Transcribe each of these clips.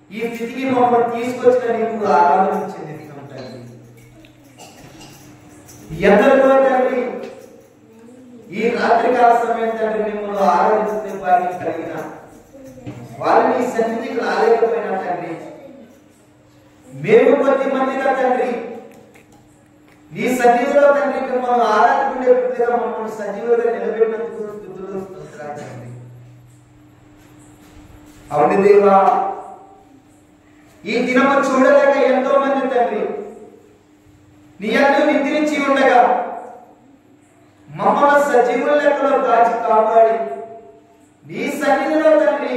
ఈ స్థితికి మమ్మల్ని తీసుకొచ్చిన నీకు ఆరాధన చెందిస్తున్నాం తండ్రి. ఎందరికో తండ్రి ఈ రాత్రికాల సమయం తండ్రి మిమ్మల్ని ఆరాధించే వారిని కలిగిన వారిని సన్నిధికి రాలేకపోయినా తండ్రి, మేము 10 మందిగా తండ్రి నీ సన్నిధిలో తండ్రి మిమ్మల్ని ఆరాధించే బిడ్డగా మమ్మల్ని సజీవులుగా నిలబెట్టినందుకు స్తుతులు స్తోత్రాలు తండ్రి. అవును దేవా, ఈ దినము చూడలేక ఎంతో మంది తండ్రి నీ యందు నిద్రించి ఉండగా మమ్మల్ని సజీవుల లెక్కలో కాచి కాపాడి నీ సన్నిధిలో తండ్రి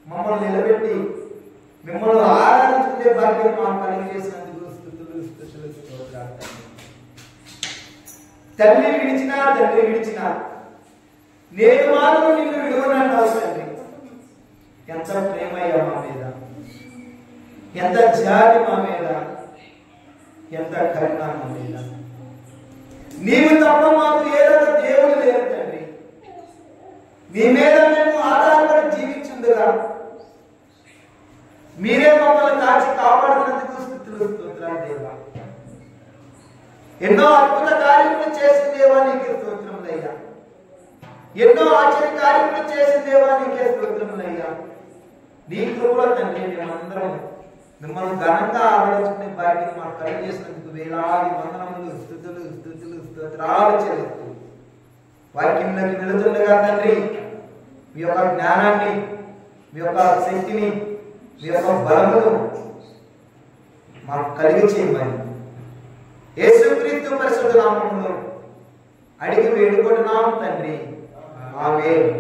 మమ్మల్ని నిలబెట్టి మిమ్మల్ని ఆరాధించుకునే భాగ్యం మాకు కలిగజేసినందుకు స్తుతులు స్తోత్రాలు. తండ్రి విడిచినా నేను మాత్రం నిన్ను విడువనన్నావు తండ్రి. ఎంత ప్రేమయ్యా మా మీద, ఎంత జాలి మా మీద, ఎంత కరుణ మా మీద. నీవు తప్ప మాకు ఏదో దేవుడు లేరు తండ్రి. నీ మీద మేము ఆధారపడి జీవించుండగా మీరే మమ్మల్ని కాచి కాపాడుతున్నందుకు స్తుతులు స్తోత్రాలు దేవా. ఎన్నో అద్భుత కార్యములు చేసిన దేవా నీకే స్తోత్రములయ్యా. ఎన్నో ఆశ్చర్య కార్యములు చేసిన దేవా నీకే స్తోత్రములయ్యా. నీ కృపలో తండ్రి మేమందరం మిమ్మల్ని ఘనంగా ఆరాధించుకునే భాగ్యం మాకు కలిగజేసినందుకు వేలాది వందనములు స్తుతులు స్తోత్రాలు చెల్లిస్తూ వాక్యంలోకి వెళుతుండగా తండ్రి మీ యొక్క జ్ఞానాన్ని, మీ యొక్క శక్తిని, మీ యొక్క బలమును మాకు కలిగి చేయమని యేసుక్రీస్తు పరిశుద్ధ నామములో అడిగి వేడుకుంటున్నాం తండ్రి. ఆమేన్.